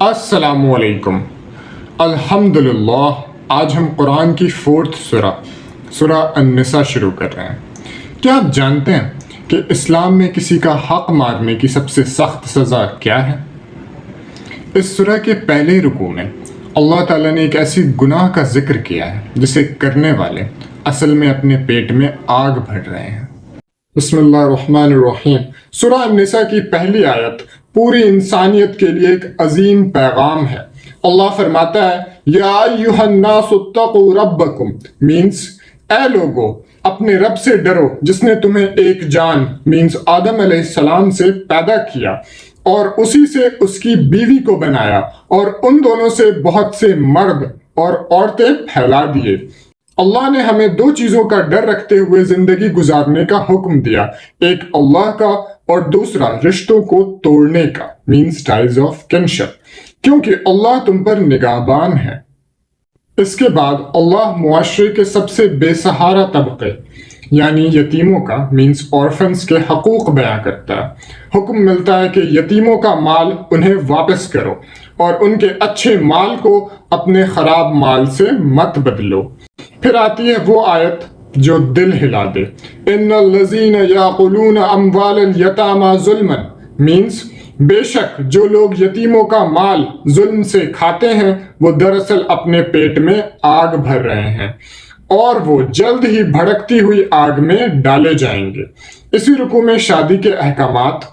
السلام علیکم۔ الحمدللہ، آج ہم قرآن کی 4th سورہ النساء شروع کر رہے ہیں۔ کیا آپ جانتے ہیں کہ اسلام میں کسی کا حق مارنے کی سب سے سخت سزا کیا ہے؟ اس سورہ کے پہلے رکوع میں اللہ تعالیٰ نے ایک ایسی گناہ کا ذکر کیا ہے جسے کرنے والے اصل میں اپنے پیٹ میں آگ بھر رہے ہیں۔ بسم اللہ الرحمن الرحیم۔ سورہ النساء کی پہلی آیت پوری انسانیت کے لیے ایک عظیم پیغام ہے۔ اللہ فرماتا ہے یا ایھا الناس اتقوا ربکم، مینس اے لوگو اپنے رب سے ڈرو جس نے تمہیں ایک جان مینس آدم علیہ السلام سے پیدا کیا اور اسی سے اس کی بیوی کو بنایا اور ان دونوں سے بہت سے مرد اور عورتیں پھیلا دیے۔ اللہ نے ہمیں 2 چیزوں کا ڈر رکھتے ہوئے زندگی گزارنے کا حکم دیا، ایک اللہ کا اور دوسرا رشتوں کو توڑنے کا مینس ٹائز آف کنشپ، کیونکہ اللہ تم پر نگہبان ہے۔ اس کے بعد اللہ معاشرے کے سب سے بے سہارا طبقے یعنی یتیموں کا مینس آرفنز کے حقوق بیان کرتا ہے۔ حکم ملتا ہے کہ یتیموں کا مال انہیں واپس کرو اور ان کے اچھے مال کو اپنے خراب مال سے مت بدلو۔ پھر آتی ہے وہ آیت جو دل ہلا دے، ان الذین یاکلون اموال الیتامی ظلما، مینس بے شک جو لوگ یتیموں کا مال ظلم سے کھاتے ہیں وہ دراصل اپنے پیٹ میں آگ بھر رہے ہیں اور وہ جلد ہی بھڑکتی ہوئی آگ میں ڈالے جائیں گے۔ اسی رکوع میں شادی کے احکامات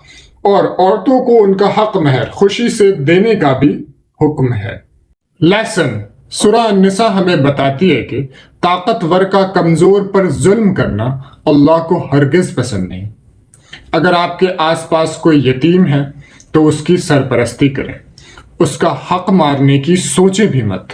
اور عورتوں کو ان کا حق مہر خوشی سے دینے کا بھی حکم ہے۔ لیسن، سورہ النساء ہمیں بتاتی ہے کہ طاقتور کا کمزور پر ظلم کرنا اللہ کو ہرگز پسند نہیں۔ اگر آپ کے آس پاس کوئی یتیم ہے تو اس کی سرپرستی کریں، اس کا حق مارنے کی سوچیں بھی مت۔